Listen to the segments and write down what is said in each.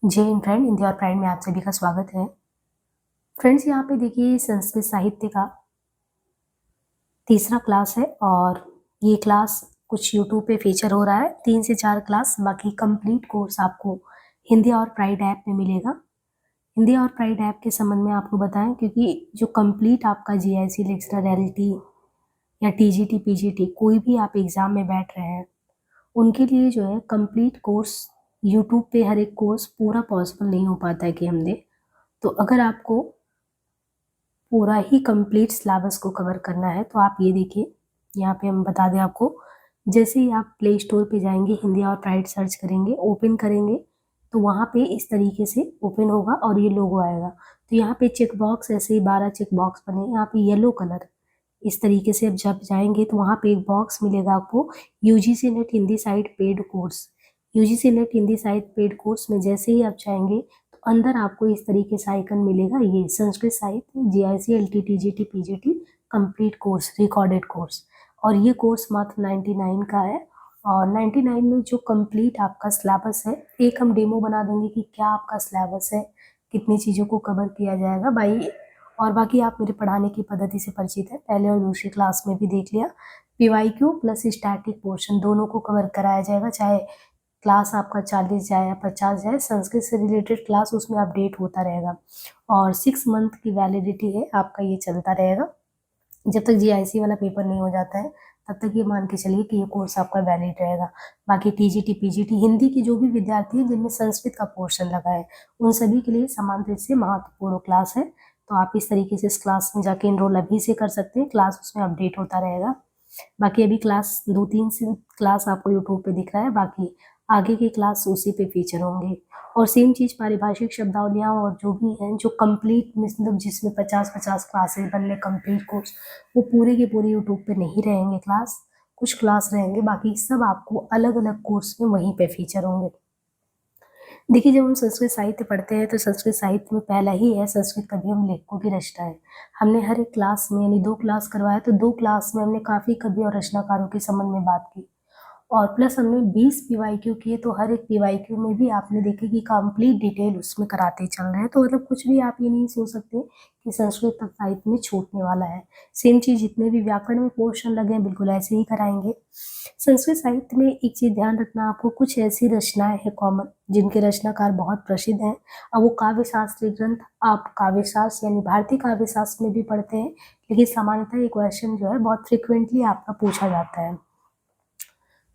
जय हिंद फ्रेंड, हिंदी और प्राइड में आप सभी का स्वागत है। फ्रेंड्स, यहाँ पे देखिए संस्कृत साहित्य का तीसरा क्लास है और ये क्लास कुछ यूट्यूब पे फीचर हो रहा है। 3 से 4 क्लास, बाकी कंप्लीट कोर्स आपको हिंदी और प्राइड ऐप में मिलेगा। हिंदी और प्राइड ऐप के संबंध में आपको बताएं, क्योंकि जो कंप्लीट आपका जीआईसी लेक्चरर एलटी या टीजीटी पीजीटी कोई भी आप एग्जाम में बैठ रहे हैं, उनके लिए जो है कंप्लीट कोर्स यूट्यूब पे हर एक कोर्स पूरा पॉसिबल नहीं हो पाता है कि हम दें। तो अगर आपको पूरा ही कंप्लीट सिलेबस को कवर करना है तो आप ये देखिए, यहाँ पे हम बता दें आपको, जैसे ही आप प्ले स्टोर पे जाएंगे, हिंदी और प्राइड सर्च करेंगे, ओपन करेंगे, तो वहाँ पे इस तरीके से ओपन होगा और ये लोगो आएगा। तो यहाँ पे चेक बॉक्स, ऐसे ही 12 चेक बॉक्स बने, यहाँ पे येलो कलर इस तरीके से अब जब जाएंगे तो वहाँ पे एक बॉक्स मिलेगा आपको, UGC net Hindi site paid course. UGC net Hindi site paid course में जैसे ही आप जाएंगे तो अंदर आपको इस तरीके से आइकन मिलेगा, ये संस्कृत साहित्य GIC LT TGT PGT complete course recorded course. और ये कोर्स मात्र 99 का है। और 99 में जो कंप्लीट आपका सिलेबस है, एक हम डेमो बना देंगे कि क्या आपका सिलेबस है, कितनी चीज़ों को कवर किया जाएगा भाई। और बाकी आप मेरे पढ़ाने की पद्धति से परिचित है, पहले और दूसरी क्लास में भी देख लिया। पीवाईक्यू प्लस स्टैटिक पोर्शन दोनों को कवर कराया जाएगा, चाहे क्लास आपका 40 जाए या 50 जाए, संस्कृत से रिलेटेड क्लास उसमें अपडेट होता रहेगा। और 6 मंथ की वैलिडिटी है आपका, ये चलता रहेगा जब तक जीआईसी वाला पेपर नहीं हो जाता है, तब तक ये मान के चलिए कि ये कोर्स आपका वैलिड रहेगा। बाकी टीजीटी पीजीटी हिंदी के जो भी विद्यार्थी हैं जिनमें संस्कृत का पोर्शन लगा है, उन सभी के लिए समान रूप से महत्वपूर्ण क्लास है। तो आप इस तरीके से इस क्लास में जाके इनरोल अभी से कर सकते हैं, क्लास उसमें अपडेट होता रहेगा। बाकी अभी क्लास 2-3 से क्लास आपको यूट्यूब पे दिख रहा है, बाकी आगे की क्लास उसी पे फीचर होंगे। और सेम चीज़ पारिभाषिक शब्दावलियाँ और जो भी हैं, जो कंप्लीट मतलब जिसमें 50-50 क्लासेस बनने कंप्लीट कोर्स, वो पूरे के पूरे यूट्यूब पे नहीं रहेंगे क्लास, कुछ क्लास रहेंगे, बाकी सब आपको अलग अलग कोर्स में वहीं पे फीचर होंगे। देखिए, जब हम संस्कृत साहित्य पढ़ते हैं तो संस्कृत साहित्य में पहला ही है संस्कृत कवि एवं लेखकों की रचना है। हमने हर एक क्लास में यानी 2 क्लास करवाया, तो 2 क्लास में हमने काफ़ी कवि और रचनाकारों के संबंध में बात की। और प्लस हमने 20 पीवाईक्यू किए, तो हर एक पीवाईक्यू में भी आपने देखे कि कंप्लीट डिटेल उसमें कराते चल रहे हैं। तो मतलब कुछ भी आप ये नहीं सोच सकते कि संस्कृत साहित्य में छूटने वाला है। सेम चीज़ जितने भी व्याकरण में पोर्शन लगे हैं बिल्कुल ऐसे ही कराएंगे। संस्कृत साहित्य में एक चीज़ ध्यान रखना, आपको कुछ ऐसी रचनाएं हैं कॉमन जिनके रचनाकार बहुत प्रसिद्ध हैं। अब वो काव्य शास्त्रीय ग्रंथ आप काव्य शास्त्र यानी भारतीय काव्य शास्त्र में भी पढ़ते हैं, लेकिन सामान्यतः एक क्वेश्चन जो है बहुत फ्रिक्वेंटली आपका पूछा जाता है।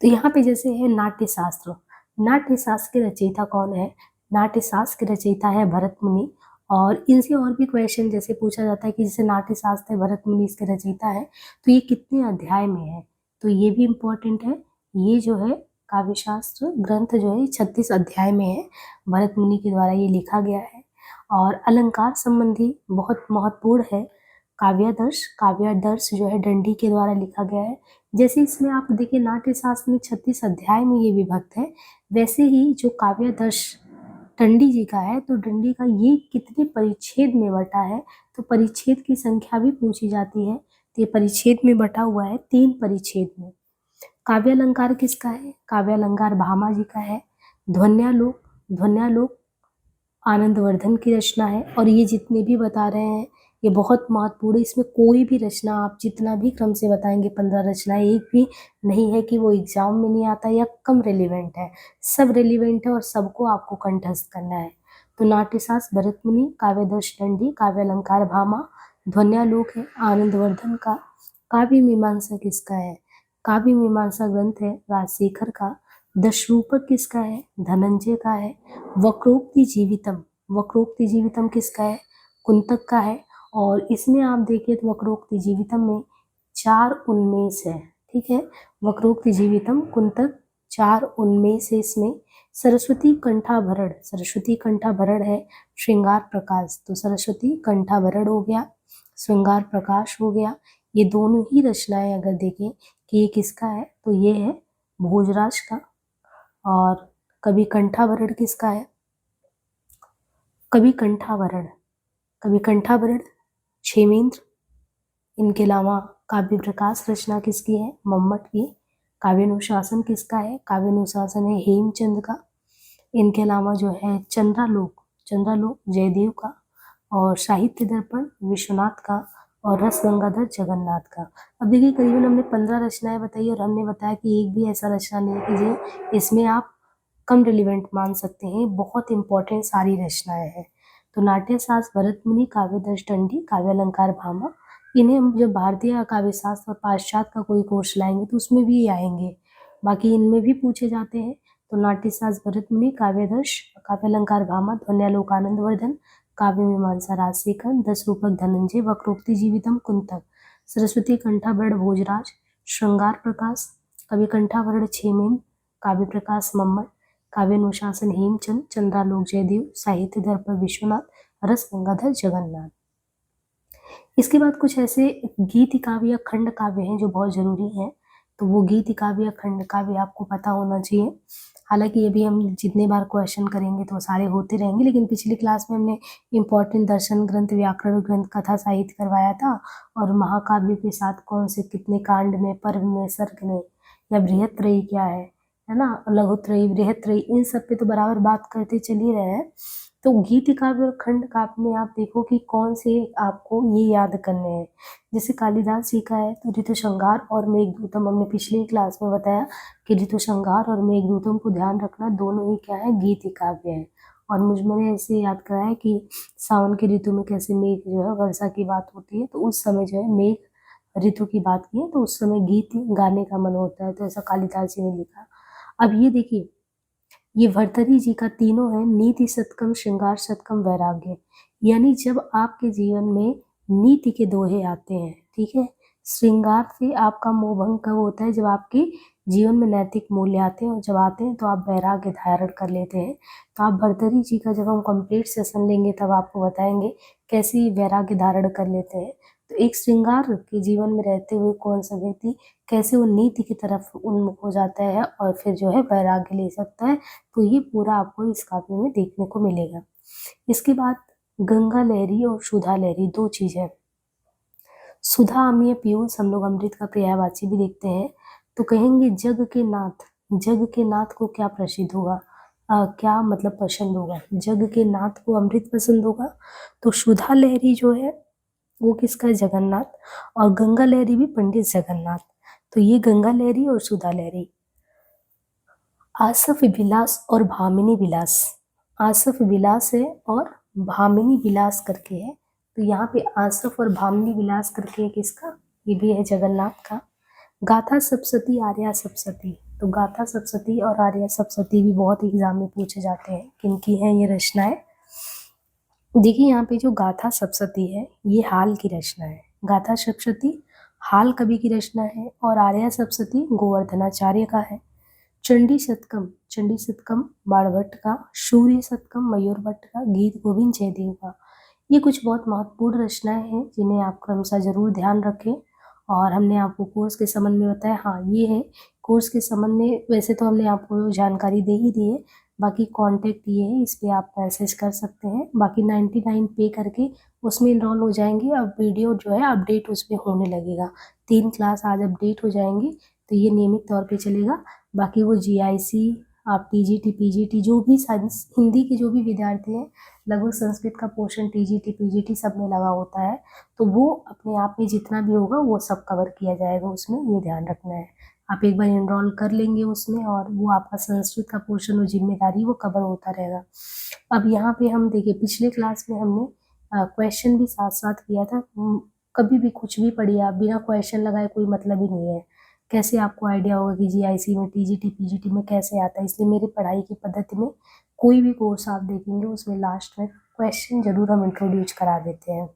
तो यहाँ पे जैसे है नाट्य शास्त्र। नाट्य शास्त्र के रचयिता कौन है? नाट्य शास्त्र के रचयिता है भरत मुनि। और इनसे और भी क्वेश्चन जैसे पूछा जाता है कि जैसे नाट्य शास्त्र है, भरत मुनि इसके रचयिता है, तो ये कितने अध्याय में है? तो ये भी इम्पोर्टेंट है। ये जो है काव्य शास्त्र ग्रंथ जो है 36 अध्याय में है, भरत मुनि के द्वारा ये लिखा गया है। और अलंकार संबंधी बहुत महत्वपूर्ण है काव्यादर्श। काव्यादर्श जो है दंडी के द्वारा लिखा गया है। जैसे इसमें आप देखिए नाट्य शास्त्र में 36 अध्याय में ये विभक्त है, वैसे ही जो काव्यादर्श दंडी जी का है, तो दंडी का ये कितने परिच्छेद में बटा है, तो परिच्छेद की संख्या भी पूछी जाती है। तो ये परिच्छेद में बटा हुआ है 3 परिच्छेद में। काव्यालंकार किसका है? काव्यालंकार भामा जी का है। ध्वन्यालोक, ध्वन्यालोक आनंदवर्धन की रचना है। और ये जितने भी बता रहे हैं ये बहुत महत्वपूर्ण है, इसमें कोई भी रचना आप जितना भी क्रम से बताएंगे 15 रचनाएं, एक भी नहीं है कि वो एग्जाम में नहीं आता या कम रेलिवेंट है, सब रेलिवेंट है और सबको आपको कंठस्थ करना है। तो नाट्यशास्त्र भरत मुनि, काव्यादर्श दंडी, काव्यालंकार भामा, ध्वन्यालोक है आनंदवर्धन का। काव्य मीमांसा किसका है? काव्य मीमांसा ग्रंथ है राजशेखर का। दशरूपक किसका है? धनंजय का है। वक्रोक्ति जीवितम, वक्रोक्ति जीवितम किसका है? कुंतक का है। और इसमें आप देखिए तो वक्रोक्ति जीवितम में 4 उन्मेष है, ठीक है। वक्रोक्ति जीवितम कुंतक 4 उन्मेष है इसमें। सरस्वती कंठाभरण, सरस्वती कंठाभरण है श्रृंगार प्रकाश, तो सरस्वती कंठाभरण हो गया, श्रृंगार प्रकाश हो गया। ये दोनों ही रचनाएं अगर देखें कि ये किसका है, तो ये है भोजराज का। और कवि कंठाभरण किसका है? कवि कंठाभरण, कवि कंठाभरण क्षेमेंद्र। इनके अलावा काव्य प्रकाश रचना किसकी है? मम्मट की। काव्यानुशासन किसका है? काव्यानुशासन है हेमचंद का। इनके अलावा जो है चंद्रालोक जयदेव का, और साहित्य दर्पण विश्वनाथ का, और रस गंगाधर जगन्नाथ का। अब देखिए करीबन हमने 15 रचनाएं बताई और हमने बताया कि एक भी ऐसा रचना नहीं है कि जो इसमें आप कम रिलेवेंट मान सकते हैं, बहुत इंपॉर्टेंट सारी रचनाएं हैं। तो नाट्य शास्त्र भरत मुनि, काव्यदर्श दंडी, काव्य अलंकार भामा, इन्हें हम जब भारतीय काव्य शास्त्र और पाश्चात्य का कोई कोर्स लाएंगे तो उसमें भी आएंगे, बाकी इनमें भी पूछे जाते हैं। तो नाट्य शास्त्र भरत मुनि, काव्यदर्श, काव्य अलंकार भामा, ध्वन्यालोक आनंदवर्धन, काव्य मीमांसा राजशेखर, 10 रूपक धनंजय, वक्रोक्ति जीवितम कुंतक, सरस्वती कंठाभरण भोजराज, श्रृंगार प्रकाश, कवि कंठाभरण छेमेन, काव्य प्रकाश मम्मट, काव्य अनुशासन हेमचंद, चंद्रालोक जयदेव, साहित्य दर्पण विश्वनाथ, रस गंगाधर जगन्नाथ। इसके बाद कुछ ऐसे गीति काव्य या खंड काव्य हैं जो बहुत जरूरी हैं, तो वो गीति काव्य या खंड काव्य आपको पता होना चाहिए। हालांकि ये भी हम जितने बार क्वेश्चन करेंगे तो सारे होते रहेंगे, लेकिन पिछली क्लास में हमने इम्पोर्टेंट दर्शन ग्रंथ, व्याकरण ग्रंथ, कथा साहित्य करवाया था, और महाकाव्य के साथ कौन से कितने कांड में, पर्व में, सर्ग में, या बृहत्त्रयी क्या है ना, लघुत्रयी, बृहत्त्रयी, इन सब पे तो बराबर बात करते चल ही रहे हैं। तो गीति काव्य और खंड काव्य में आप देखो कि कौन से आपको ये याद करने हैं। जैसे कालिदास जी का है तो ऋतुसंहार और मेघदूतम, हमने पिछली क्लास में बताया कि ऋतुसंहार और मेघदूतम को ध्यान रखना, दोनों ही क्या है, गीति काव्य है। और मैंने ऐसे याद कराया कि सावन के ऋतु में कैसे मेघ जो है वर्षा की बात होती है, तो उस समय जो है मेघ ऋतु की बात की है, तो उस समय गीत गाने का मन होता है, तो ऐसा कालिदास जी ने लिखा। अब ये देखिए, ये भर्तृहरि जी का तीनों है, नीति शतकम, श्रृंगार शतकम, वैराग्य। यानी जब आपके जीवन में नीति के दोहे आते हैं, ठीक है, श्रृंगार से आपका मोहभंग कब होता है, जब आपके जीवन में नैतिक मूल्य आते हैं, और जब आते हैं तो आप वैराग्य धारण कर लेते हैं। तो आप भर्तृहरि जी का जब हम कंप्लीट सेशन लेंगे तब आपको बताएंगे कैसे वैराग्य धारण कर लेते हैं। तो एक श्रृंगार के जीवन में रहते हुए कौन सा व्यक्ति कैसे वो नीति की तरफ उन्मुख हो जाता है और फिर जो है वैराग्य ले सकता है, तो ये पूरा आपको इस काव्य में देखने को मिलेगा। इसके बाद गंगा लहरी और सुधा लहरी, दो चीज है। सुधा अमीय पीयूष, हम लोग अमृत का पर्यायवाची भी देखते हैं, तो कहेंगे जग के नाथ को क्या प्रसिद्ध होगा, क्या मतलब पसंद होगा, जग के नाथ को अमृत पसंद होगा। तो सुधा लहरी जो है वो किसका है, जगन्नाथ, और गंगा लहरी भी पंडित जगन्नाथ। तो ये गंगा लहरी और सुधा लहरी। आसफ विलास और भामिनी विलास, आसफ विलास है और भामिनी विलास करके है, तो यहाँ पे आसफ और भामिनी विलास करके है किसका, ये भी है जगन्नाथ का। गाथा सप्तशती, आर्या सप्तशती, तो गाथा सप्तशती और आर्या सप्तशती भी बहुत एग्जाम में पूछे जाते हैं, किनकी हैं ये रचनाएं। देखिए यहाँ पे जो गाथा सप्तशती है ये हाल की रचना है, गाथा सप्तशती हाल कवि की रचना है, और आर्या सप्तशती गोवर्धनाचार्य का है। चंडी शतकम बाणभट्ट का, सूर्य शतकम मयूर भट्ट का, गीत गोविंद जयदेव का। ये कुछ बहुत महत्वपूर्ण रचनाएं हैं जिन्हें आप क्रमशः जरूर ध्यान रखें। और हमने आपको कोर्स के संबंध में बताया, हाँ ये है कोर्स के संबंध में, वैसे तो हमने आपको जानकारी दे ही दी है, बाकी कांटेक्ट ये है, इस पे आप मैसेज कर सकते हैं। बाकी 99 पे करके उसमें इनरोल हो जाएंगे। अब वीडियो जो है अपडेट उसमें होने लगेगा, 3 क्लास आज अपडेट हो जाएंगी, तो ये नियमित तौर पे चलेगा। बाकी वो GIC, आप TGT PGT जो भी साइंस हिंदी के जो भी विद्यार्थी हैं, लगभग संस्कृत का पोर्शन TGT PGT सब में लगा होता है, तो वो अपने आप में जितना भी होगा वो सब कवर किया जाएगा उसमें, ये ध्यान रखना है। आप एक बार एनरोल कर लेंगे उसमें और वो आपका संस्कृत का पोर्शन, वो जिम्मेदारी वो कवर होता रहेगा। अब यहाँ पे हम देखिए पिछले क्लास में हमने क्वेश्चन भी साथ साथ किया था। कभी भी कुछ भी पढ़िए आप, बिना क्वेश्चन लगाए कोई मतलब ही नहीं है। कैसे आपको आइडिया होगा कि GIC में, TGT PGT में कैसे आता है, इसलिए मेरी पढ़ाई की पद्धति में कोई भी कोर्स आप देखेंगे उसमें लास्ट में क्वेश्चन जरूर हम इंट्रोड्यूस करा देते हैं।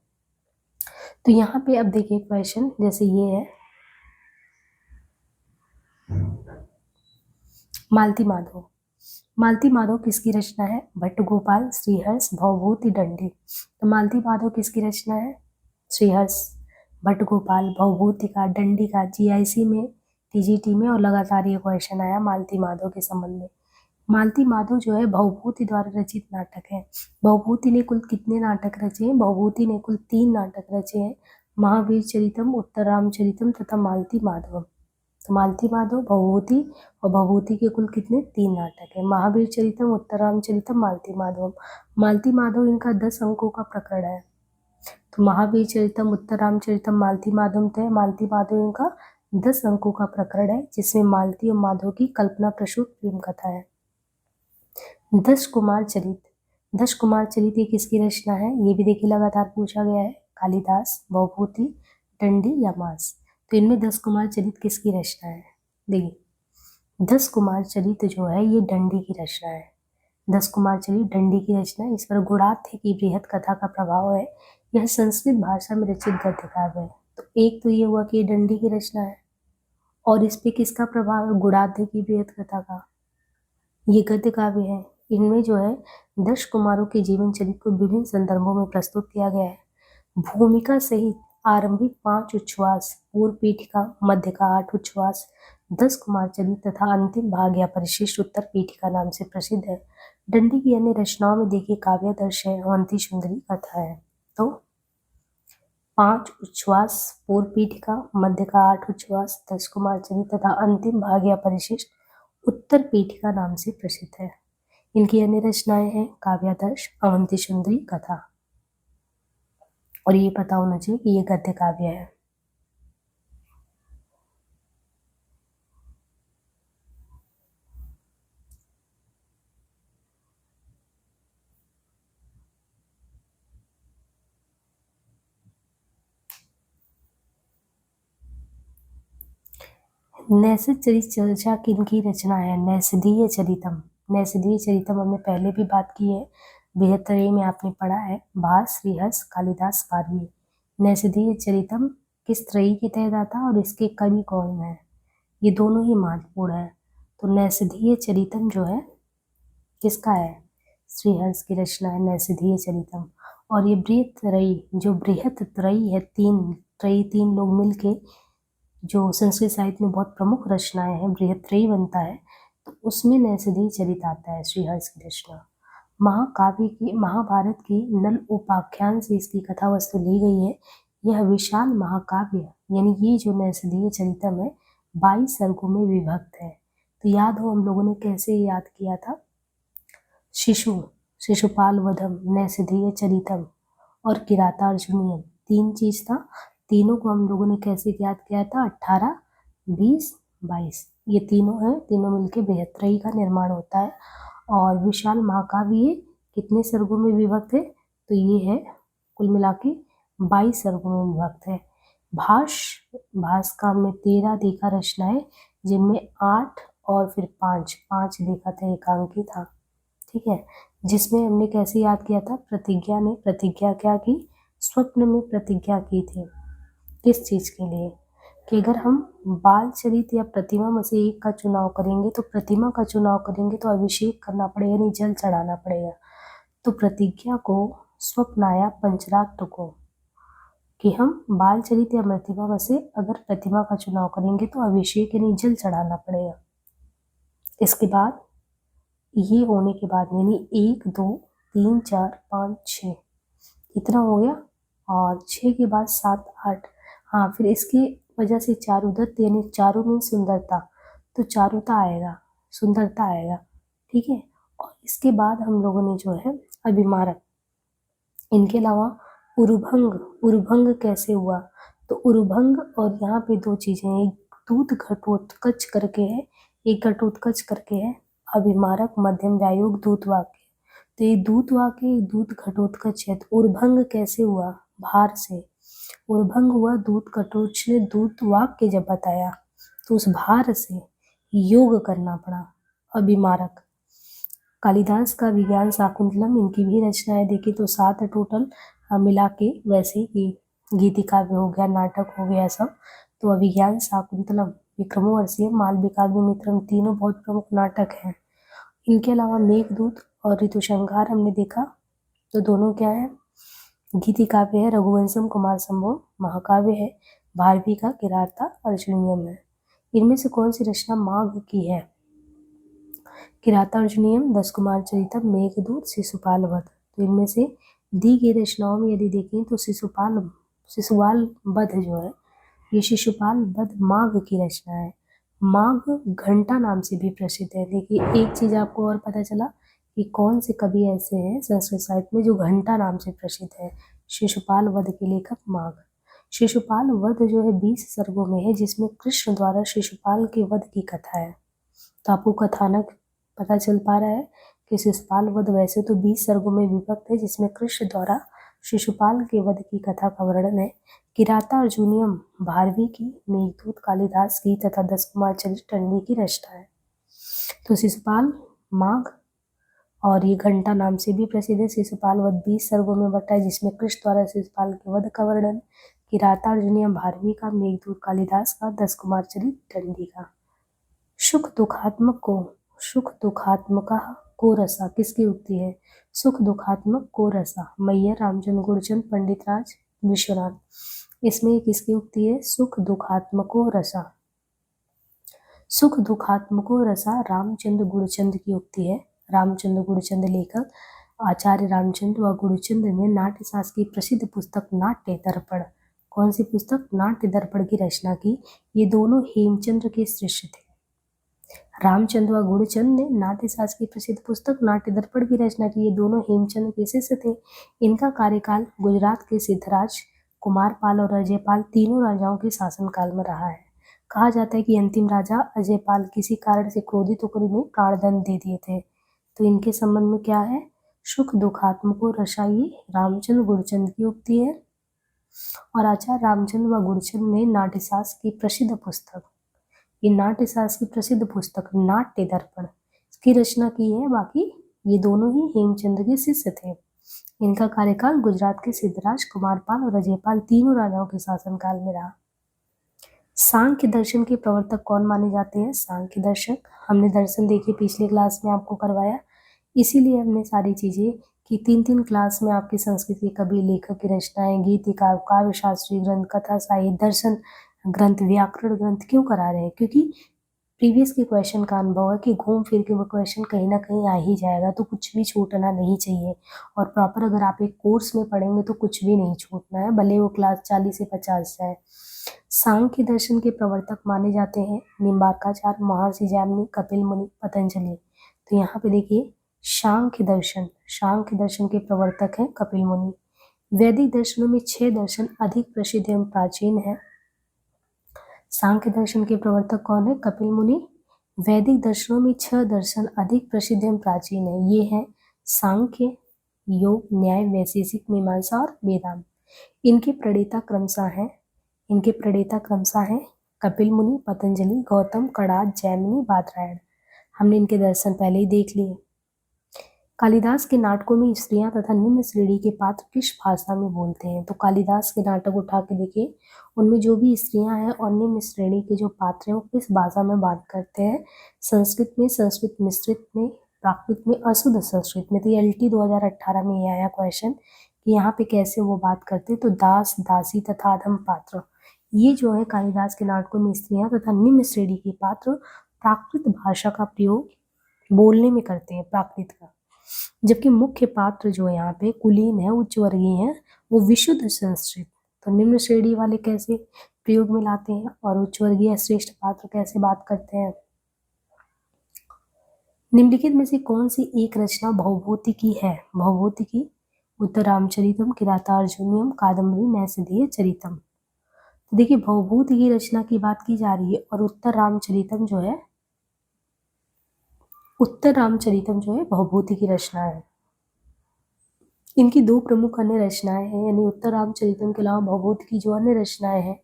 तो यहाँ पे अब देखिए क्वेश्चन जैसे ये है, मालती माधव। मालती माधव किसकी रचना है, भट्टगोपाल, श्रीहर्ष, भवभूति, दंडी। तो मालती माधव किसकी रचना है, श्रीहर्ष, भट्टगोपाल, भवभूति का, दंडी का। GIC में, TGT में और लगातार ये क्वेश्चन आया मालती माधव के संबंध में। मालती माधव जो है भवभूति द्वारा रचित नाटक है। भवभूति ने कुल कितने नाटक रचे हैं, भवभूति ने कुल 3 नाटक रचे हैं, महावीर चरितम, उत्तर रामचरितम तथा मालती माधव। तो मालती माधव, भभूति, और भभूति के कुल कितने 3 नाटक है। महावीर चरितम, उत्तररामचरितम, मालती माधव। मालती माधव इनका 10 अंकों का प्रकरण है। तो महावीर चरितम, उत्तररामचरितम, मालती माधव थे। मालती माधव इनका 10 अंकों का प्रकरण है, जिसमें मालती और माधव की कल्पना प्रसूत प्रेम कथा है। 10 कुमार चरित। 10 कुमार चरित ये किसकी रचना है, ये भी देखिए लगातार पूछा गया है। कालिदास, भवभूति, दंडी या मास। तो इनमें 10 कुमार चरित किसकी रचना है। देखिए 10 कुमार चरित जो है ये दंडी की रचना है। 10 कुमार चरित दंडी की रचना है। इस पर गुणाढ्य की बृहत कथा का प्रभाव है। यह संस्कृत भाषा में रचित गद्य काव्य है। तो एक तो ये हुआ कि ये दंडी की रचना है, और इस पे किसका प्रभाव है, गुणाढ्य की बृहत कथा का। ये गद्य काव्य है। इनमें जो है 10 कुमारों के जीवन चरित्र को विभिन्न संदर्भों में प्रस्तुत किया गया है। भूमिका सहित आरंभिक 5 उच्छ्वास, पूर्व पीठिका, मध्य का 8 उच्छ्वास 10 कुमार चरित तथा अंतिम भाग या परिशिष्ट उत्तर पीठिका नाम से प्रसिद्ध है। दंडी की अन्य रचनाओं में देखिए काव्यादर्श है, अवंती सुंदरी कथा है। तो 5 उच्छ्वास, पूर्व पीठिका, मध्य का 8 उच्छ्वास 10 कुमार चरित तथा अंतिम भाग या परिशिष्ट उत्तर पीठिका नाम से प्रसिद्ध है। इनकी अन्य रचनाएं हैं काव्यादर्श, अवंती सुंदरी कथा। और ये पता होना चाहिए कि ये गद्य काव्य है। नैषध चरित चर्चा किनकी रचना है, नैषधीय चरितम। नैषधीय चरितम हमने पहले भी बात की है, बृहत्तरी में आपने पढ़ा है, भास, श्रीहर्ष, कालिदास, भारवी। नैषधीय चरितम किस त्रयी के तहत आता है और इसके कवि कौन है, ये दोनों ही महत्वपूर्ण है। तो नैषधीय चरितम जो है किसका है, श्रीहर्ष की रचना है नैषधीय चरितम। और ये बृहत्तरी, जो बृहत्तरी है, 3 लोग मिलके जो संस्कृत साहित्य में बहुत प्रमुख रचनाएं हैं, बृहत्त्रयी बनता है, तो उसमें नैषधीय चरित आता है, श्रीहर्ष की रचना। महाकाव्य की, महाभारत की नल उपाख्यान से इसकी कथा वस्तु ली गई है। यह विशाल महाकाव्य यानी ये जो नैषधीय चरितम है 22 सर्गों में विभक्त है। तो याद हो हम लोगों ने कैसे याद किया था, शिशुपाल वधम, नैषधीय चरितम और किरातार्जुनीयम, 3 चीज था। तीनों को हम लोगों ने कैसे याद किया था, 18, 20, 22, ये तीनों हैं, तीनों मिलके बृहत्त्रयी का निर्माण होता है। और विशाल महाकाव्य कितने सर्गों में विभक्त है, तो ये है कुल मिला के 22 सर्गों में विभक्त है। भास का हमने 13 देखा रचनाएं, जिनमें 8 और फिर 5 देखा था, एकांकी था, ठीक है। जिसमें हमने कैसे याद किया था, प्रतिज्ञा ने प्रतिज्ञा क्या की, स्वप्न में प्रतिज्ञा की थी, किस चीज के लिए, कि अगर हम बाल चरित या प्रतिमा में से एक का चुनाव करेंगे, तो प्रतिमा का चुनाव करेंगे तो अभिषेक करना पड़ेगा, यानी जल चढ़ाना पड़ेगा। तो प्रतिज्ञा को स्वप्न आया पंचरात्र को कि हम बाल चरित या प्रतिमा में से अगर प्रतिमा का चुनाव करेंगे तो अभिषेक यानी जल चढ़ाना पड़ेगा। इसके बाद ये होने के बाद यानी 1, 2, 3, 4, 5, 6 इतना हो गया, और 6 के बाद 7, 8, हाँ फिर इसकी वजह से चारुदत्त यानी चारु में सुंदरता, तो चारुता आएगा, सुंदरता आएगा, ठीक है। और इसके बाद हम लोगों ने जो है अभिमारक, इनके अलावा उरुभंग कैसे हुआ, तो उरुभंग और यहाँ पे 2 चीजें हैं, एक दूत घटोत्कच करके है, एक घटोत्कच करके है, अभिमारक मध्यम व्यायोग दूत वाक्य। तो ये दूत वाक्य, दूत घटोत्कच है। तो उर्भंग कैसे हुआ, भार से उर्भंग हुआ, दूत घटोत्कच ने दूत वाक्य जब बताया तो उस भार से योग करना पड़ा, अभिमारक। कालिदास का विज्ञान शाकुंतलम, इनकी भी रचनाएं देखी तो 7 टोटल मिला के, वैसे कि गीतिकाव्य हो गया, नाटक हो गया सब। तो अभिज्ञान शाकुंतलम, विक्रमोर्वशीयम, मालविकाग्निमित्रम, तीनों बहुत प्रमुख नाटक हैं। इनके अलावा मेघदूत और ऋतुसंहार हमने देखा, तो दोनों क्या है, गीतिकाव्य है, रघुवंशम कुमार संभव महाकाव्य है, भारवी का किराता अर्जुनीयम है। इनमें से कौन सी रचना माघ की है, किरातार्जुनीयम, 10 कुमार चरितम, मेघदूत, शिशुपाल वध। तो इनमें से दी गई रचनाओं में यदि देखें तो शिशुपाल वध जो है, ये शिशुपाल वध माघ की रचना है। माघ घंटा नाम से भी प्रसिद्ध है। देखिए एक चीज आपको और पता चला कि कौन से कवि ऐसे हैं संस्कृत साहित्य में जो घंटा नाम से प्रसिद्ध है। शिशुपाल वध के लेखक माघ। शिशुपाल वध जो है 20 सर्गों में है, जिसमें कृष्ण द्वारा शिशुपाल के वध की कथा है। तो आपको कथानक पता चल पा रहा है कि शिशुपाल वध वैसे तो 20 सर्गों में विभक्त है, जिसमें कृष्ण द्वारा शिशुपाल के वध की कथा का वर्णन है। किराता अर्जुनियम भारवी की, मेघदूत कालिदास की तथा दस कुमार चरित टंडी की रचना है। तो शिशुपाल माघ और ये घंटा नाम से भी प्रसिद्ध है। शिशुपाल वध 20 सर्गों में बटा है, जिसमें कृष्ण द्वारा शिशुपाल के वध का वर्णन। किराता अर्जुनियम भारवी का, मेघदूत कालिदास का, दस कुमार चरित टंडी का। सुख दुखात्मक को रसा किसकी उक्ति है? सुख दुखात्मक को रसा मैयर रामचंद्र गुरचंद पंडित राज विश्वनाथ। इसमें किसकी उक्ति है? सुख दुखात्मको रसा। सुख दुखात्मको रसा रामचंद्र गुरचंद की उक्ति है। रामचंद्र गुरचंद लेखक आचार्य रामचंद्र व गुरचंद ने नाट्य शास्त्र की प्रसिद्ध पुस्तक नाट्य दर्पण, कौन सी पुस्तक? नाट्य दर्पण की रचना की। ये दोनों हेमचंद्र के शिष्य थे। रामचंद्र व गुरचंद ने नाट्य शास्त्र की प्रसिद्ध पुस्तक नाट्य दर्पण की रचना की। ये दोनों हेमचंद्र के शिष्य थे। इनका कार्यकाल गुजरात के सिद्धराज, कुमारपाल और अजयपाल तीनों राजाओं के शासनकाल में रहा है। कहा जाता है कि अंतिम राजा अजयपाल किसी कारण से क्रोधित होकर इन्हें प्राणदंड दे दिए थे। तो इनके संबंध में क्या है? सुख दुखात्मको रसा, ये रामचंद्र गुरचंद की उक्ति है। और आचार्य रामचंद्र व गुरचंद ने नाट्य शास्त्र की प्रसिद्ध पुस्तक, ये नाट्य शास्त्र की प्रसिद्ध पुस्तक नाट्य दर्पण की रचना की है। बाकी ये दोनों ही हेमचंद्र के शिष्य थे। इनका कार्यकाल गुजरात के सिद्धराज, कुमारपाल और अजयपाल तीनों राजाओं के शासनकाल में रहा। सांख्य दर्शन के प्रवर्तक कौन माने जाते हैं? सांख्य दर्शक, हमने दर्शन देखे पिछले क्लास में आपको करवाया, इसीलिए हमने सारी चीजें कि 3-3 क्लास में आपके संस्कृत के कवि, लेखक की रचनाएं, गीतिकार, काव्य शास्त्रीय ग्रंथ, कथा साहित्य, दर्शन ग्रंथ, व्याकरण ग्रंथ क्यों करा रहे हैं? क्योंकि प्रीवियस के क्वेश्चन का अनुभव है कि घूम फिर के वो क्वेश्चन कहीं ना कहीं आ ही जाएगा, तो कुछ भी छूटना नहीं चाहिए। और प्रॉपर अगर आप एक कोर्स में पढ़ेंगे तो कुछ भी नहीं छूटना है, भले वो क्लास 40 से 50 जाए। सांख्य दर्शन के प्रवर्तक माने जाते हैं निम्बार्काचार्य, महर्षि जैमिनी, कपिल मुनि, पतंजलि। तो यहाँ पे देखिए सांख्य दर्शन के प्रवर्तक हैं कपिल मुनि। वैदिक दर्शनों में 6 दर्शन अधिक प्रसिद्ध एवं प्राचीन है। सांख्य दर्शन के प्रवर्तक कौन है? कपिल मुनि। वैदिक दर्शनों में 6 दर्शन अधिक प्रसिद्ध एवं प्राचीन है। ये है सांख्य, योग, न्याय, वैशेषिक, मीमांसा और वेदांत। इनके प्रणेता क्रमशः हैं कपिल मुनि, पतंजलि, गौतम, कणाद, जैमिनी, बादरायण। हमने इनके दर्शन पहले ही देख लिए। कालिदास के नाटकों में स्त्रियां तथा निम्न श्रेणी के पात्र किस भाषा में बोलते हैं? तो कालिदास के नाटक उठा के देखिए, उनमें जो भी स्त्रियां हैं और निम्न श्रेणी के जो पात्र हैं वो किस भाषा में बात करते हैं? संस्कृत में, संस्कृत मिश्रित में, प्राकृत में, अशुद्ध संस्कृत में। तो ये LT 2018 में ये आया क्वेश्चन कि यहाँ पे कैसे वो बात करते हैं। तो दास, दासी तथा अधम पात्र, ये जो है कालिदास के नाटकों में स्त्रियां तथा निम्न श्रेणी के पात्र प्राकृत भाषा का प्रयोग बोलने में करते हैं, प्राकृत का। जबकि मुख्य पात्र जो यहाँ पे कुलीन है, उच्च वर्गीय है, वो विशुद्ध संस्कृत। तो निम्न श्रेणी वाले कैसे प्रयोग में लाते हैं और उच्च वर्गीय श्रेष्ठ पात्र कैसे बात करते हैं? निम्नलिखित में से कौन सी एक रचना भवभूति की है? भवभूति की उत्तर रामचरितम, किरातार्जुनीयम, कादम्बरी, नैषधीय चरितम। तो देखिए भवभूति की रचना की बात की जा रही है और उत्तर रामचरितम जो है भवभूति की रचना है। इनकी 2 प्रमुख अन्य रचनाएं हैं, यानी उत्तर रामचरितम के अलावा भवभूति की जो अन्य रचनाएं हैं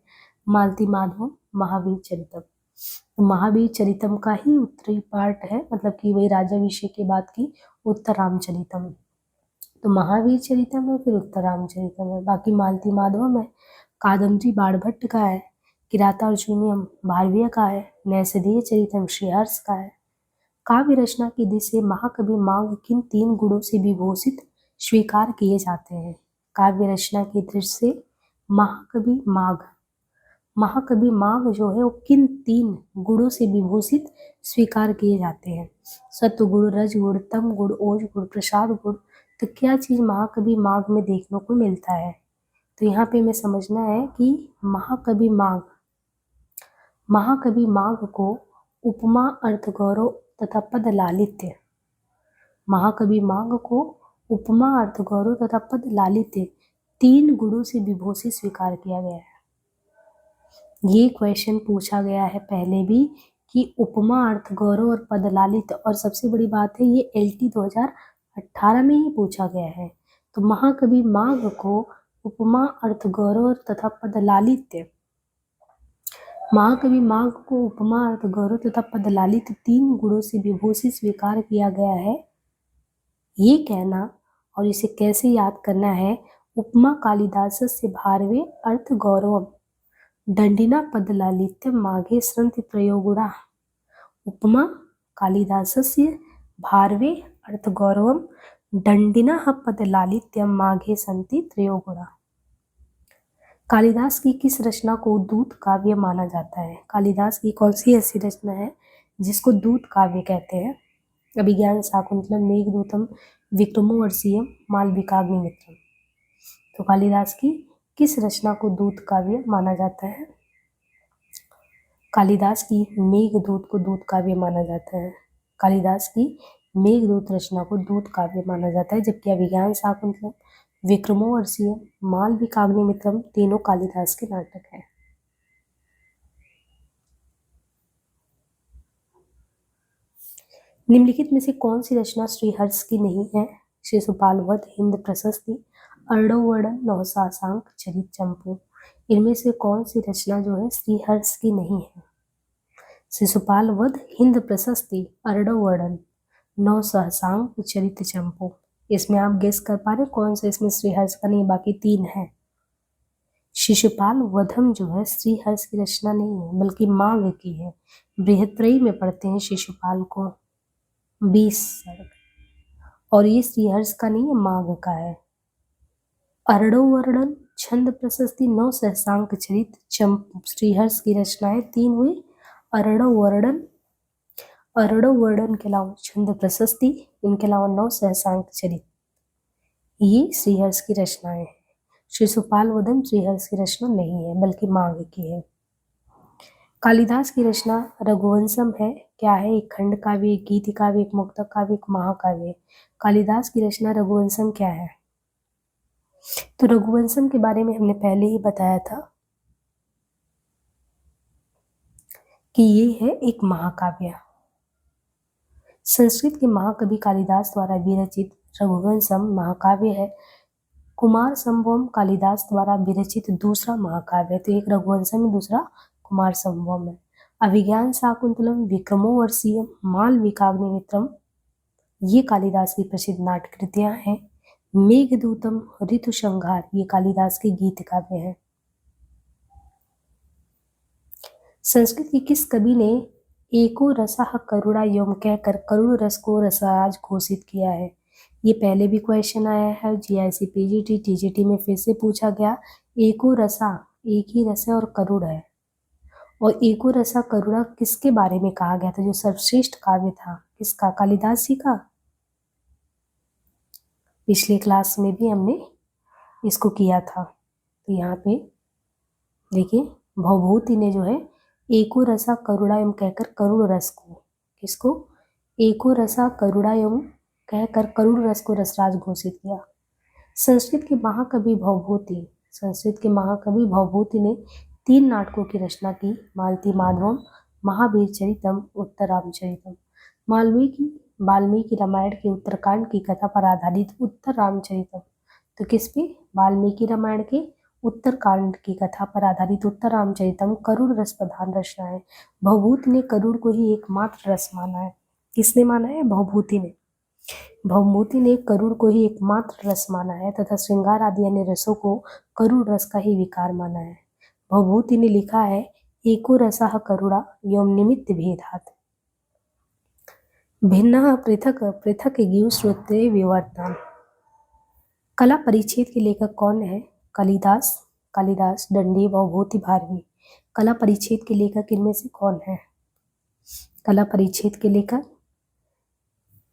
मालती माधवम, महावीर चरितम। तो महावीर चरितम का ही उत्तरी पार्ट है, मतलब कि वही राजाभिषेक के बाद की उत्तर रामचरितम। तो महावीर चरितम है, फिर उत्तर रामचरितम है। बाकी मालती माधवम है, कादम्बरी बाणभट्ट का है, किरातार्जुनीयम भारवीय का है, नैषधीय चरितम श्रीहर्ष का है। काव्य रचना की दृष्टि से महाकवि माघ किन 3 गुणों से विभूषित स्वीकार किए जाते हैं? काव्य रचना की दृष्टि से महाकवि माघ जो है वो किन 3 गुणों से विभूषित स्वीकार किए जाते हैं? सत्व गुण, रज गुण, तम गुण, ओज गुण, प्रसाद गुण। तो क्या चीज महाकवि माघ में देखने को मिलता है? तो यहाँ पे हमें समझना है कि महाकवि माघ को उपमा, अर्थ गौरव तथा पद लालित्य। महाकवि मांग को उपमा, अर्थ गौरव तथा पद लालित्य 3 गुणों से विभूषित स्वीकार किया गया है। ये क्वेश्चन पूछा गया है पहले भी कि उपमा, अर्थ गौरव और पद लालित्य, और सबसे बड़ी बात है ये LT 2018 में ही पूछा गया है। तो महाकवि मांग को उपमा, अर्थ गौरव तथा पद लालित्य, महाकवि मांग को उपमा, अर्थ गौरव तथा पद लालित्य 3 गुणों से विभूषित स्वीकार किया गया है। ये कहना और इसे कैसे याद करना है, उपमा कालिदासस्य भारवे अर्थ गौरवम दंडिना पद लालित्यम माघे सन्ति त्रयोगुणा। उपमा कालिदासस्य भारवे अर्थ गौरवम दंडिनः पद लालित्यम माघे सन्ति त्रयोगुणा। कालिदास की किस रचना को दूत काव्य माना जाता है? कालिदास की कौन सी ऐसी रचना है जिसको दूत काव्य कहते हैं? अभिज्ञान शाकुंतलम, मेघदूतम, विक्रमोर्वशीयम, मालविकाग्निमित्रम। तो कालिदास की किस रचना को दूत काव्य माना जाता है? कालिदास की मेघदूत को दूत काव्य माना जाता है। कालिदास की मेघदूत रचना को दूत काव्य माना जाता है, जबकि अभिज्ञान शाकुंतलम, विक्रमोर्वशीयम, मालविकाग्निमित्रम तीनों कालिदास के नाटक हैं। निम्नलिखित में से कौन सी रचना श्रीहर्ष की नहीं है? शिशुपाल वध, हिंद प्रशस्ति, अर्णववर्णन, नवशासांक, चरित चंपू। इनमें से कौन सी रचना जो है श्रीहर्ष की नहीं है? शिशुपाल वध, हिंद प्रशस्ति, अर्णववर्णन, नवशासांक, चरित चंपू। इसमें आप गेस कर पा रहे कौन सा इसमें श्रीहर्ष का नहीं, बाकी 3 है। शिशुपाल वधम जो है श्रीहर्ष की रचना नहीं है, बल्कि मांग की है। बृहत्त्रयी में पढ़ते हैं शिशुपाल को 20 सर्ग, और ये श्रीहर्ष का नहीं है, मांग का है। अर्णववर्णन, छंद प्रशस्ति, नवशासांक, चरित चंपू श्रीहर्ष की रचनाएं 3 हुई। अर्णववर्णन के अलावा छंद प्रशस्ति, इनके अलावा नवशासांक, चरित, ये श्रीहर्ष की रचनाएं हैं। शिशुपाल वधम श्रीहर्ष की रचना नहीं है, बल्कि मांग की है। कालिदास की रचना रघुवंशम है, क्या है? एक खंड काव्य, एक गीत काव्य, एक मुक्तक काव्य, एक महाकाव्य। कालिदास की रचना रघुवंशम क्या है? तो रघुवंशम के बारे में हमने पहले ही बताया था कि ये है एक महाकाव्य। संस्कृत के महाकवि कालिदास द्वारा विरचित रघुवंशम महाकाव्य है। कुमार संभवम कालिदास द्वारा विरचित दूसरा महाकाव्य है। तो एक रघुवंशम है, दूसरा कुमार संभवम है। अभिज्ञान शाकुंतलम, विक्रमोर्वशीयम, मालविकाग्निमित्रम, ये कालिदास की प्रसिद्ध नाट्य कृतियां हैं। मेघदूतम, ऋतुसंहार, ये कालिदास के गीत काव्य हैं। संस्कृत की किस कवि ने एको रसः करुणा यम कहकर करुण रस को रसराज घोषित किया है? ये पहले भी क्वेश्चन आया है, GIC PGT TGT में फिर से पूछा गया। एको रसा, एक ही रस है और करुण है, और एको रसा करुणा किसके बारे में कहा गया था? जो सर्वश्रेष्ठ काव्य था किसका? कालिदास जी का। पिछले क्लास में भी हमने इसको किया था। तो यहाँ पे देखिए, भवभूति ने जो है एको रसा करुणायम कहकर करुण रस को, किसको? एको रसा करुणायम कहकर करुण रस को रसराज घोषित किया। संस्कृत के महाकवि भवभूति ने 3 नाटकों की रचना की। मालती माधवम, महावीर चरितम, उत्तररामचरितम। वाल्मीकि रामायण के उत्तरकांड की कथा पर आधारित उत्तर रामचरितम। तो किस पे? वाल्मीकि रामायण के उत्तरकांड की कथा पर आधारित उत्तर रामचरितम करुण रस प्रधान रचना है। भवभूति ने करुण को ही एकमात्र रस माना है। किसने माना है? भवभूति ने। भवभूति ने करुण को ही एकमात्र रस माना है तथा श्रृंगार आदि अन्य रसों को करुण रस का ही विकार माना है। भवभूति ने लिखा है, एको रसः करुणा यम निमित्त भेदात् भिन्नः पृथक पृथक गीव श्रोत्रे विवर्तान्। कला परिच्छेद के लेखक कौन है? कालिदास, दंडी, भवभूति, भारवी। कला परिच्छेद के लेखक इनमें से कौन है? कला परिच्छेद के लेखक,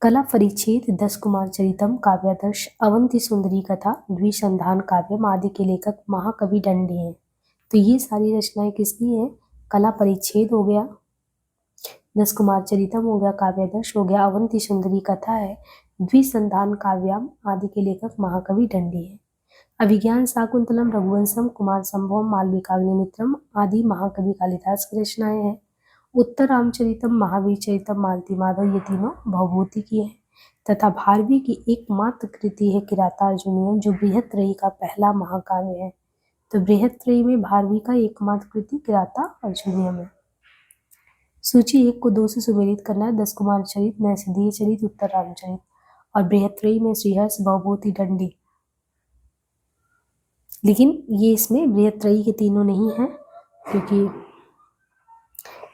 कला परिच्छेद, 10 कुमार चरितम, काव्यादर्श, अवंती सुंदरी कथा, द्विसंधान काव्यम आदि के लेखक महाकवि दंडी हैं। तो ये सारी रचनाएं किसकी हैं? कला परिच्छेद हो गया, दस कुमार चरितम हो गया, काव्यादर्श हो गया, अवंती सुंदरी कथा है, द्विसंधान काव्यम आदि के लेखक महाकवि दंडी है। अभिज्ञान शाकुंतलम, रघुवंशम, कुमार संभवम, मालविकाग्निमित्रम आदि महाकवि कालिदास की रचनाएं हैं। उत्तर रामचरितम, महावीर चरितम, मालती माधव ये तीनों भवभूति की है। तथा भारवी की एकमात्र कृति है किरातार्जुनीयम, जो बृहत्त्रयी का पहला महाकाव्य है। तो बृहत्त्रयी में भारवी का एकमात्र कृति किरातार्जुनीयम है। सूची 1 को 2 से सुमेलित करना है। दस कुमार चरित, नैषधीय चरित, उत्तर रामचरित। और बृहत्त्रयी में श्रीहर्ष, भवभूति, दंडी। लेकिन ये इसमें बृहत्त्रयी के तीनों नहीं है, क्योंकि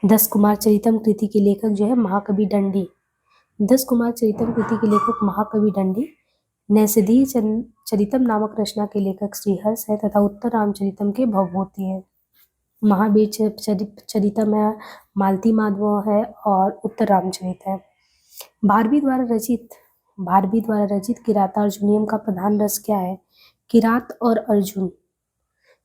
दस कुमार चरितम कृति के लेखक जो है महाकवि दंडी। दस कुमार चरितम कृति के लेखक महाकवि दंडी, नैषधीय चरितम नामक रचना के लेखक श्रीहर्ष है तथा उत्तर रामचरितम के भवभूति है। महावीर चरितम है, मालती माधव है और उत्तर रामचरित है। भारवी द्वारा रचित किरातार्जुनीयम का प्रधान रस क्या है? किरात और अर्जुन।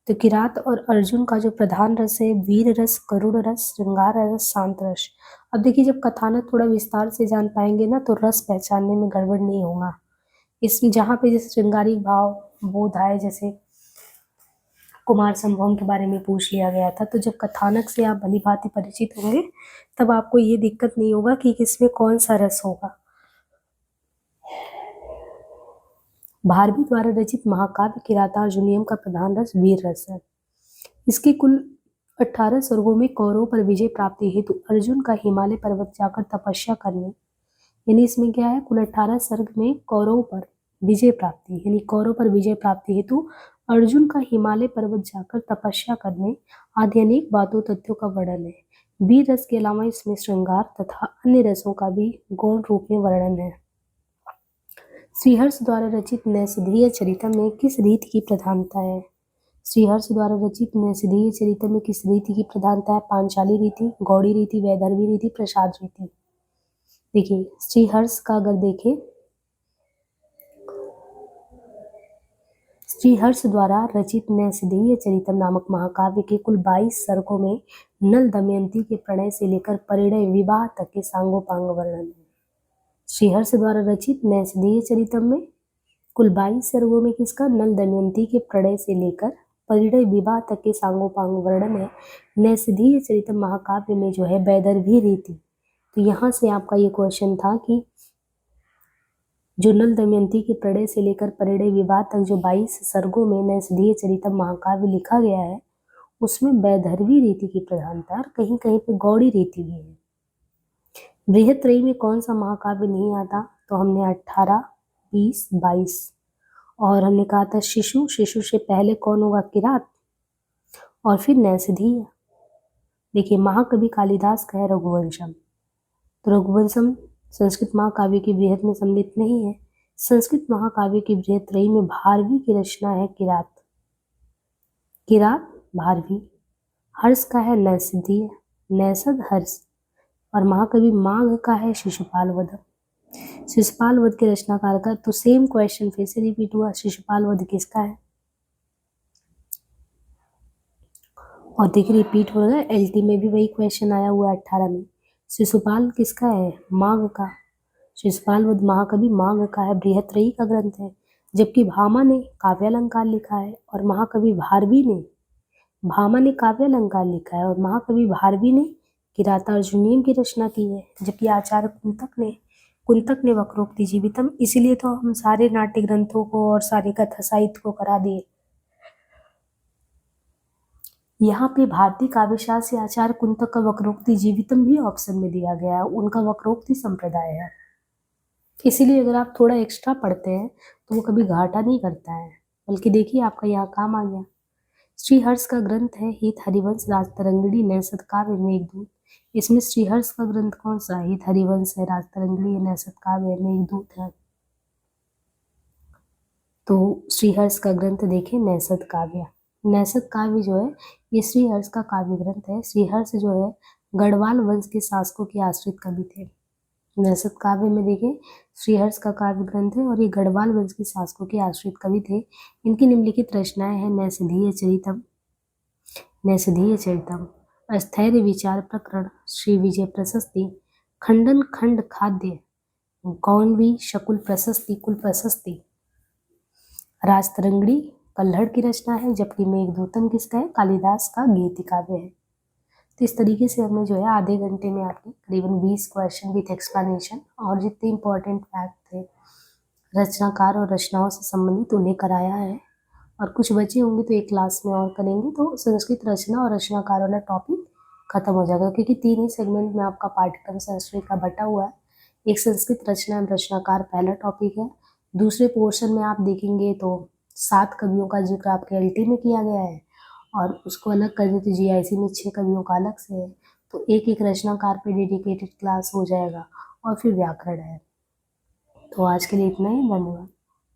तो किरात और अर्जुन का जो प्रधान रस है वीर रस, करुण रस, श्रृंगार रस, शांत रस। अब देखिए, जब कथानक थोड़ा विस्तार से जान पाएंगे ना तो रस पहचानने में गड़बड़ नहीं होगा। इसमें जहाँ पे जैसे श्रृंगारिक भाव बोध आए, जैसे कुमार संभवम के बारे में पूछ लिया गया था, तो जब कथानक से आप भली भांति परिचित होंगे तब आपको ये दिक्कत नहीं होगा कि किसमें कौन सा रस होगा। भारवी द्वारा रचित महाकाव्य किरातार्जुनीयम का प्रधान रस वीर रस है। इसके कुल 18 सर्गों में कौरवों पर विजय प्राप्ति हेतु अर्जुन का हिमालय पर्वत जाकर तपस्या करने, यानी इसमें क्या है, कुल 18 सर्ग में कौरवों पर विजय प्राप्ति, यानी कौरवों पर विजय प्राप्ति हेतु अर्जुन का हिमालय पर्वत जाकर तपस्या करने आदि अनेक बातों तथ्यों का वर्णन है। वीर रस के अलावा इसमें श्रृंगार तथा अन्य रसों का भी गौण रूप में वर्णन है। श्रीहर्ष द्वारा रचित नैषधीय चरितम में किस रीति की प्रधानता है? श्रीहर्ष द्वारा रचित नैषधीय चरितम में किस रीति की प्रधानता है? पांचाली रीति, गौड़ी रीति, वैदर्भी रीति, प्रसाद रीति। देखिए, श्रीहर्ष का अगर देखें, श्रीहर्ष द्वारा रचित नैषधीय चरितम नामक महाकाव्य के कुल 22 सर्गों में नल दमयंती के प्रणय से लेकर परिणय विवाह तक के सांगोपांग वर्णन है। श्रीहर्ष द्वारा रचित नैषधीय चरितम में कुल 22 सर्गों में किसका? नल दमयंती के प्रणय से लेकर परिणय विवाह तक के सांगोपांग वर्णन है। नैषधीय चरितम महाकाव्य में जो है वैदर्भी रीति, तो यहाँ से आपका ये क्वेश्चन था कि जो नल दमयंती के प्रणय से लेकर परिणय विवाह तक जो 22 सर्गों में नैषधीय चरितम महाकाव्य लिखा गया है, उसमें वैदर्भी रीति की प्रधानता, कहीं कहीं पे गौड़ी रीति भी है। बृहत्त्रयी में कौन सा महाकाव्य नहीं आता? तो हमने 18, 20, 22 और हमने कहा था शिशु से पहले कौन होगा? किरात, और फिर नैषधीय। देखिए, महाकवि कालिदास का है रघुवंशम, तो रघुवंशम संस्कृत महाकाव्य की बृहत में सम्मिलित नहीं है। संस्कृत महाकाव्य की बृहत्त्रयी में भारवी की रचना है किरात, भारवी। हर्ष का है नैषधीय, नैषद हर्ष। और महाकवि माघ का है शिशुपाल वध। शिशुपाल वध के रचनाकार का, तो सेम क्वेश्चन फिर से रिपीट हुआ, शिशुपाल वध किसका है? और देखिए रिपीट हो रहा है, एलटी में भी वही क्वेश्चन आया हुआ है 18 में। शिशुपाल किसका है? माघ का। शिशुपाल वध महाकवि माघ का है, बृहत्त्रयी का ग्रंथ है। जबकि भामा ने काव्यालंकार लिखा है और महाकवि भारवी ने, भामा ने काव्यालंकार लिखा है और महाकवि भारवी ने किरातार्जुनीयम की रचना की है। जबकि आचार्य कुंतक ने वक्रोक्ति जीवितम, इसीलिए तो हम सारे नाट्य ग्रंथों को और सारे कथा साहित्य को करा दिए। यहाँ पे भारतीय काव्यशास्त्र से आचार्य कुंतक का वक्रोक्ति जीवितम भी ऑप्शन में दिया गया है, उनका वक्रोक्ति संप्रदाय है। इसीलिए अगर आप थोड़ा एक्स्ट्रा पढ़ते हैं तो वो कभी घाटा नहीं करता है, बल्कि देखिए आपका यहाँ काम आ गया। श्रीहर्ष का ग्रंथ है हित हरिवंश, राजतरंगिणी, नैषद काव्य, मेघदूत। इसमें श्रीहर्ष का ग्रंथ कौन सा है? हित हरिवंश है, राजतरंगिणी, नैषद काव्य, मेघदूत है। तो श्रीहर्ष का ग्रंथ देखें नैषद काव्य। नैषद काव्य जो है ये श्रीहर्ष का काव्य ग्रंथ है। श्रीहर्ष जो है गढ़वाल वंश के शासकों के आश्रित कवि थे। नैषद काव्य में देखें श्रीहर्ष का काव्य ग्रंथ है और ये गढ़वाल वंश के शासकों के आश्रित कवि थे। इनकी निम्नलिखित रचनाएं हैं नैषधीय चरितम, स्थैर्य विचार प्रकरण, श्री विजय प्रशस्ति, खंडन खंड खाद्य, गौणवी शकुल प्रशस्ति, कुल प्रशस्ति। राजतरंगिणी कल्हड़ की रचना है, जबकि मेघदूतम किसका है? कालिदास का गीति काव्य है। तो इस तरीके से हमने जो है आधे घंटे में आपके करीबन 20 क्वेश्चन विथ एक्सप्लेनेशन और जितने इंपॉर्टेंट फैक्ट थे रचनाकार और रचनाओं से संबंधित उन्हें कराया है। और कुछ बचे होंगे तो एक क्लास में और करेंगे, तो संस्कृत रचना और रचनाकार वाला टॉपिक खत्म हो जाएगा, क्योंकि 3 ही सेगमेंट में आपका पाठ्यक्रम संस्कृत का बटा हुआ है। एक संस्कृत रचना एवं रचनाकार पहला टॉपिक है। दूसरे पोर्शन में आप देखेंगे तो 7 कवियों का जिक्र आपके एलटी में किया गया है, और उसको अलग कर देते जीआईसी में 6 कवियों का अलग से है। तो एक एक रचनाकार पे डेडिकेटेड क्लास हो जाएगा, और फिर व्याकरण है। तो आज के लिए इतना ही, धन्यवाद।